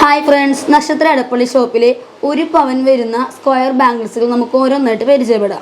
Hi friends, നക്ഷത്ര അടപ്പള്ളി ഷോപ്പിലെ ഒരു പവൻ വരുന്ന സ്ക്വയർ ബാംഗിൾസുകൾ നമുക്ക് ഓരോന്നായിട്ട് പരിചയപ്പെടാം.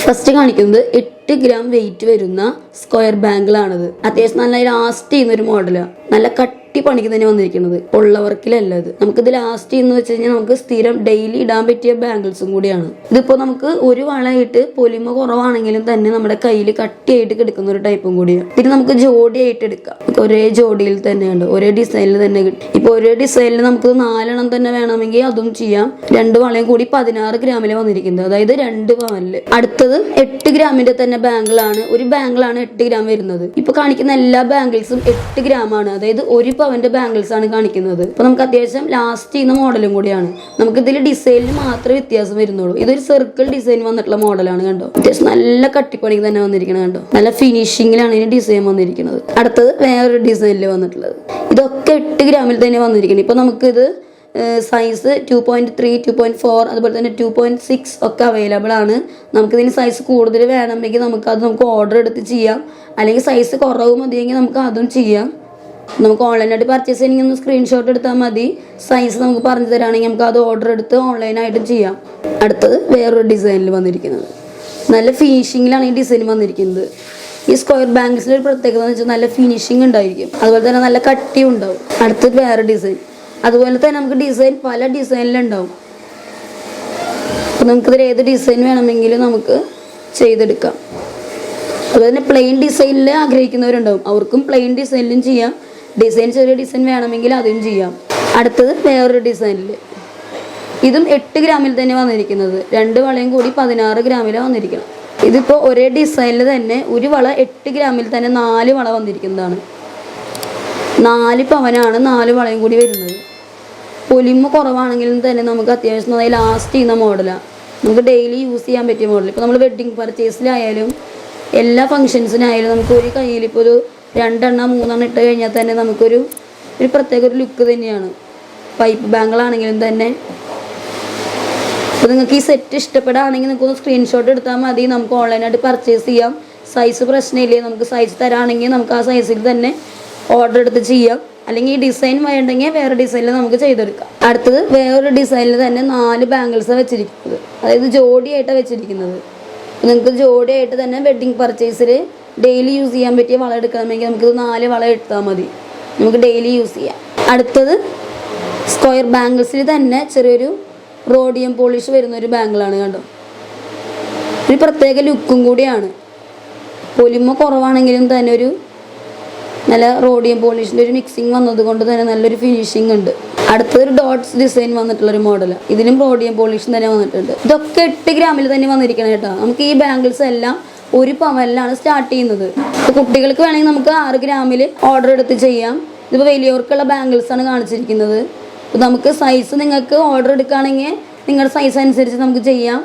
ഫസ്റ്റ് കാണിക്കുന്നത് 8 ഗ്രാം വെയിറ്റ് വരുന്ന സ്ക്വയർ ബാംഗിളാണത്. അത്യാവശ്യം നല്ല ലാസ്റ്റ് ചെയ്യുന്ന ഒരു മോഡലാണ്. നല്ല കട്ടി പണിക്ക് തന്നെ വന്നിരിക്കുന്നത്, ഉള്ളവർക്കിലല്ല. ഇത് നമുക്കിത് ലാസ്റ്റ് ചെയ്യുന്ന വെച്ച് കഴിഞ്ഞാൽ നമുക്ക് സ്ഥിരം ഡെയിലി ഇടാൻ പറ്റിയ ബാംഗിൾസും കൂടിയാണ്. ഇതിപ്പോ നമുക്ക് ഒരു വളയിട്ട് പൊലിമ കുറവാണെങ്കിലും തന്നെ നമ്മുടെ കയ്യിൽ കട്ടിയായിട്ട് കിടക്കുന്ന ഒരു ടൈപ്പും കൂടിയാണ്. ഇതിന് നമുക്ക് ജോഡിയായിട്ട് എടുക്കാം. ഒരേ ജോഡിയിൽ തന്നെ ഉണ്ട്, ഒരേ ഡിസൈനിൽ തന്നെ കിട്ടും. ഇപ്പൊ ഒരേ ഡിസൈനിൽ നമുക്ക് 4 എണ്ണം തന്നെ വേണമെങ്കിൽ അതും ചെയ്യാം. 2 വളയും കൂടി 16 ഗ്രാമിൽ വന്നിരിക്കുന്നത്, അതായത് 2 പവനില്. അടുത്തത് 8 ഗ്രാമിന്റെ തന്നെ ബാംഗിളാണ്. ഒരു ബാംഗിളാണ് 8 ഗ്രാം വരുന്നത്. ഇപ്പൊ കാണിക്കുന്ന എല്ലാ ബാംഗിൾസും 8 ഗ്രാം ആണ്, അതായത് ഒരു പവന്റെ ബാംഗിൾസ് ആണ് കാണിക്കുന്നത്. അപ്പൊ നമുക്ക് അത്യാവശ്യം ലാസ്റ്റ് ചെയ്യുന്ന മോഡലും കൂടിയാണ്. നമുക്ക് ഇതിൽ ഡിസൈനിൽ മാത്രമേ വ്യത്യാസം വരുന്നുള്ളൂ. ഇതൊരു സർക്കിൾ ഡിസൈൻ വന്നിട്ടുള്ള മോഡലാണ്. കണ്ടോ, അത്യാവശ്യം നല്ല കട്ടിപ്പണിക്ക് തന്നെ വന്നിരിക്കുന്നത്. കണ്ടോ, നല്ല ഫിനിഷിങ്ങിലാണ് ഇതിന് ഡിസൈൻ വന്നിരിക്കുന്നത്. അടുത്തത് വേറൊരു ഡിസൈനിൽ വന്നിട്ടുള്ളത്. ഇതൊക്കെ 8 ഗ്രാമിൽ തന്നെ വന്നിരിക്കുന്നത്. ഇപ്പൊ നമുക്കിത് സൈസ് 2.3, 2.4 അതുപോലെ തന്നെ 2.6 ഒക്കെ അവൈലബിൾ ആണ്. നമുക്കിതിന് സൈസ് കൂടുതൽ വേണമെങ്കിൽ നമുക്ക് ഓർഡർ എടുത്ത് ചെയ്യാം. അല്ലെങ്കിൽ സൈസ് കുറവ് മതിയെങ്കിൽ നമുക്ക് അതും ചെയ്യാം. നമുക്ക് ഓൺലൈനായിട്ട് പർച്ചേസ് ചെയ്യണമെങ്കിൽ ഒന്ന് സ്ക്രീൻഷോട്ട് എടുത്താൽ മതി. സൈസ് നമുക്ക് പറഞ്ഞു തരാണെങ്കിൽ നമുക്ക് അത് ഓർഡർ എടുത്ത് ഓൺലൈനായിട്ടും ചെയ്യാം. അടുത്തത് വേറൊരു ഡിസൈനിൽ വന്നിരിക്കുന്നത്. നല്ല ഫിനിഷിങ്ങിലാണ് ഈ ഡിസൈൻ വന്നിരിക്കുന്നത്. ഈ സ്ക്വയർ ബാംഗിൾസിൻ്റെ ഒരു പ്രത്യേകത എന്ന് വെച്ചാൽ നല്ല ഫിനിഷിങ് ഉണ്ടായിരിക്കും, അതുപോലെ തന്നെ നല്ല കട്ടിയും ഉണ്ടാവും. അടുത്തത് വേറെ ഡിസൈൻ. അതുപോലെ തന്നെ നമുക്ക് ഡിസൈൻ പല ഡിസൈനിലുണ്ടാവും. അപ്പം നമുക്കിതിൽ ഏത് ഡിസൈൻ വേണമെങ്കിലും നമുക്ക് ചെയ്തെടുക്കാം. അതുപോലെ തന്നെ പ്ലെയിൻ ഡിസൈനിൽ ആഗ്രഹിക്കുന്നവരുണ്ടാവും, അവർക്കും പ്ലെയിൻ ഡിസൈനിലും ചെയ്യാം. ഡിസൈൻ ചെറിയ ഡിസൈൻ വേണമെങ്കിൽ അതും ചെയ്യാം. അടുത്തത് വേറൊരു ഡിസൈനിൽ, ഇതും 8 ഗ്രാമിൽ തന്നെ വന്നിരിക്കുന്നത്. 2 വളയും കൂടി 16 ഗ്രാമിലാണ് വന്നിരിക്കണം. ഇതിപ്പോൾ ഒരേ ഡിസൈനിൽ തന്നെ ഒരു വള 8 ഗ്രാമിൽ തന്നെ 4 വള വന്നിരിക്കുന്നതാണ്. 4 പവനാണ് 4 വളയും കൂടി വരുന്നത്. പൊലിമ കുറവാണെങ്കിലും തന്നെ നമുക്ക് അത്യാവശ്യം നന്നായി ലാസ്റ്റ് ചെയ്യുന്ന മോഡലാണ്. നമുക്ക് ഡെയിലി യൂസ് ചെയ്യാൻ പറ്റിയ മോഡൽ. ഇപ്പോൾ നമ്മൾ വെഡ്ഡിങ് പർച്ചേസിലായാലും എല്ലാ ഫംഗ്ഷൻസിനായാലും നമുക്ക് ഒരു കയ്യിൽ ഇപ്പോൾ ഒരു 2 എണ്ണം 3 എണ്ണം ഇട്ട് കഴിഞ്ഞാൽ തന്നെ നമുക്കൊരു പ്രത്യേക ഒരു ലുക്ക് തന്നെയാണ്. പൈപ്പ് ബാംഗിളാണെങ്കിലും തന്നെ. അപ്പോൾ നിങ്ങൾക്ക് ഈ സെറ്റ് ഇഷ്ടപ്പെടുകയാണെങ്കിൽ നിങ്ങൾക്കൊന്ന് സ്ക്രീൻഷോട്ട് എടുത്താൽ മതി. നമുക്ക് ഓൺലൈനായിട്ട് പർച്ചേസ് ചെയ്യാം. സൈസ് പ്രശ്നമില്ലേ, നമുക്ക് സൈസ് തരാണെങ്കിൽ നമുക്ക് ആ സൈസിൽ തന്നെ ഓർഡർ എടുത്ത് ചെയ്യാം. അല്ലെങ്കിൽ ഈ ഡിസൈൻ വേണ്ടെങ്കിൽ വേറെ ഡിസൈനിൽ നമുക്ക് ചെയ്തെടുക്കാം. അടുത്തത് വേറൊരു ഡിസൈനിൽ തന്നെ 4 ബാംഗിൾസാണ് വെച്ചിരിക്കുന്നത്, അതായത് ജോഡിയായിട്ടാണ് വെച്ചിരിക്കുന്നത്. നിങ്ങൾക്ക് ജോഡിയായിട്ട് തന്നെ വെഡ്ഡിങ് പർച്ചേസിൽ ഡെയിലി യൂസ് ചെയ്യാൻ പറ്റിയ വള എടുക്കണമെങ്കിൽ നമുക്കിത് 4 വള എടുത്താൽ മതി, നമുക്ക് ഡെയിലി യൂസ് ചെയ്യാം. അടുത്തത് സ്ക്വയർ ബാംഗിൾസിൽ തന്നെ ചെറിയൊരു റോഡിയം പോളിഷ് വരുന്ന ഒരു ബാംഗിളാണ്. കണ്ടോ, ഒരു പ്രത്യേക ലുക്കും കൂടിയാണ്. പൊലിമ കുറവാണെങ്കിലും തന്നെ ഒരു നല്ല റോഡിയം പോളിഷിൻ്റെ ഒരു മിക്സിങ് വന്നത് കൊണ്ട് തന്നെ നല്ലൊരു ഫിനിഷിംഗ് ഉണ്ട്. അടുത്തൊരു ഡോട്ട്സ് ഡിസൈൻ വന്നിട്ടുള്ളൊരു മോഡലാണ്. ഇതിനും റോഡിയം പോളിഷ് തന്നെ വന്നിട്ടുണ്ട്. ഇതൊക്കെ 8 ഗ്രാമിൽ തന്നെ വന്നിരിക്കണം കേട്ടോ. നമുക്ക് ഈ ബാംഗിൾസ് എല്ലാം ഒരു പവനിലാണ് സ്റ്റാർട്ട് ചെയ്യുന്നത്. ഇപ്പോൾ കുട്ടികൾക്ക് വേണമെങ്കിൽ നമുക്ക് 6 ഗ്രാമിൽ ഓർഡർ എടുത്ത് ചെയ്യാം. ഇതിപ്പോൾ വലിയവർക്കുള്ള ബാംഗിൾസ് ആണ് കാണിച്ചിരിക്കുന്നത്. അപ്പോൾ നമുക്ക് സൈസ് നിങ്ങൾക്ക് ഓർഡർ എടുക്കുകയാണെങ്കിൽ നിങ്ങളുടെ സൈസ് അനുസരിച്ച് നമുക്ക് ചെയ്യാം.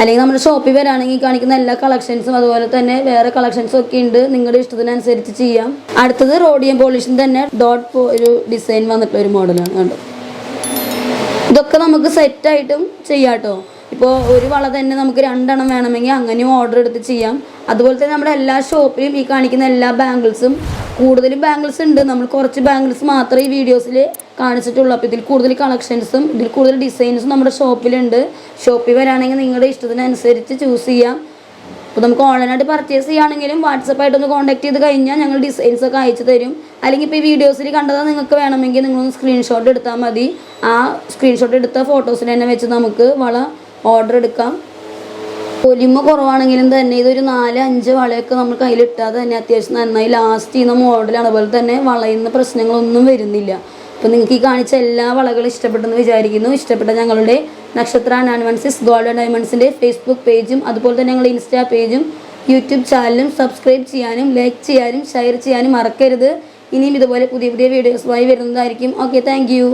അല്ലെങ്കിൽ നമ്മുടെ ഷോപ്പിൽ വരാണെങ്കിൽ കാണിക്കുന്ന എല്ലാ കളക്ഷൻസും അതുപോലെ തന്നെ വേറെ കളക്ഷൻസും ഒക്കെ ഉണ്ട്, നിങ്ങളുടെ ഇഷ്ടത്തിനനുസരിച്ച് ചെയ്യാം. അടുത്തത് റോഡിയം പോളിഷിന് തന്നെ ഡോട്ട് ഒരു ഡിസൈൻ വന്നിട്ടുള്ള ഒരു മോഡലാണ്. കണ്ടോ, ഇതൊക്കെ നമുക്ക് സെറ്റായിട്ടും ചെയ്യാം കേട്ടോ. ഇപ്പോൾ ഒരു വള തന്നെ നമുക്ക് 2 എണ്ണം വേണമെങ്കിൽ അങ്ങനെയും ഓർഡർ എടുത്ത് ചെയ്യാം. അതുപോലെ തന്നെ നമ്മുടെ എല്ലാ ഷോപ്പിലും ഈ കാണിക്കുന്ന എല്ലാ ബാംഗിൾസും, കൂടുതലും ബാംഗിൾസ് ഉണ്ട്, നമ്മൾ കുറച്ച് ബാംഗിൾസ് മാത്രമേ ഈ വീഡിയോസിൽ കാണിച്ചിട്ടുള്ളൂ. അപ്പോൾ ഇതിൽ കൂടുതൽ കളക്ഷൻസും ഇതിൽ കൂടുതൽ ഡിസൈൻസും നമ്മുടെ ഷോപ്പിലുണ്ട്. ഷോപ്പിൽ വരാണെങ്കിൽ നിങ്ങളുടെ ഇഷ്ടത്തിനനുസരിച്ച് ചൂസ് ചെയ്യാം. അപ്പോൾ നമുക്ക് ഓൺലൈനായിട്ട് പർച്ചേസ് ചെയ്യുകയാണെങ്കിലും വാട്സപ്പായിട്ടൊന്ന് കോൺടാക്ട് ചെയ്ത് കഴിഞ്ഞാൽ ഞങ്ങൾ ഡിസൈൻസൊക്കെ അയച്ചു തരും. അല്ലെങ്കിൽ ഇപ്പോൾ ഈ വീഡിയോസിൽ കണ്ടത് നിങ്ങൾക്ക് വേണമെങ്കിൽ നിങ്ങളൊന്ന് സ്ക്രീൻഷോട്ട് എടുത്താൽ മതി. ആ സ്ക്രീൻഷോട്ട് എടുത്ത ഫോട്ടോസിൽ തന്നെ വെച്ച് നമുക്ക് വള ഓർഡർ എടുക്കാം. പൊലിമ കുറവാണെങ്കിലും തന്നെ ഇതൊരു 4-5 വളയൊക്കെ നമ്മൾ കയ്യിലിട്ടാൽ തന്നെ അത്യാവശ്യം നന്നായി ലാസ്റ്റ് ചെയ്യുന്ന മോഡലാണ്. അതുപോലെ തന്നെ വളയുന്ന പ്രശ്നങ്ങളൊന്നും വരുന്നില്ല. അപ്പോൾ നിങ്ങൾക്ക് ഈ കാണിച്ച എല്ലാ വളകളും ഇഷ്ടപ്പെട്ടെന്ന് വിചാരിക്കുന്നു. ഇഷ്ടപ്പെട്ട ഞങ്ങളുടെ നക്ഷത്ര 916 ഗോൾഡ് ആൻഡ് ഡയമണ്ട്സിൻ്റെ ഫേസ്ബുക്ക് പേജും അതുപോലെ തന്നെ ഞങ്ങളുടെ ഇൻസ്റ്റാ പേജും യൂട്യൂബ് ചാനലും സബ്സ്ക്രൈബ് ചെയ്യാനും ലൈക്ക് ചെയ്യാനും ഷെയർ ചെയ്യാനും മറക്കരുത്. ഇനിയും ഇതുപോലെ പുതിയ പുതിയ വീഡിയോസുമായി വരുന്നതായിരിക്കും. Okay, thank you.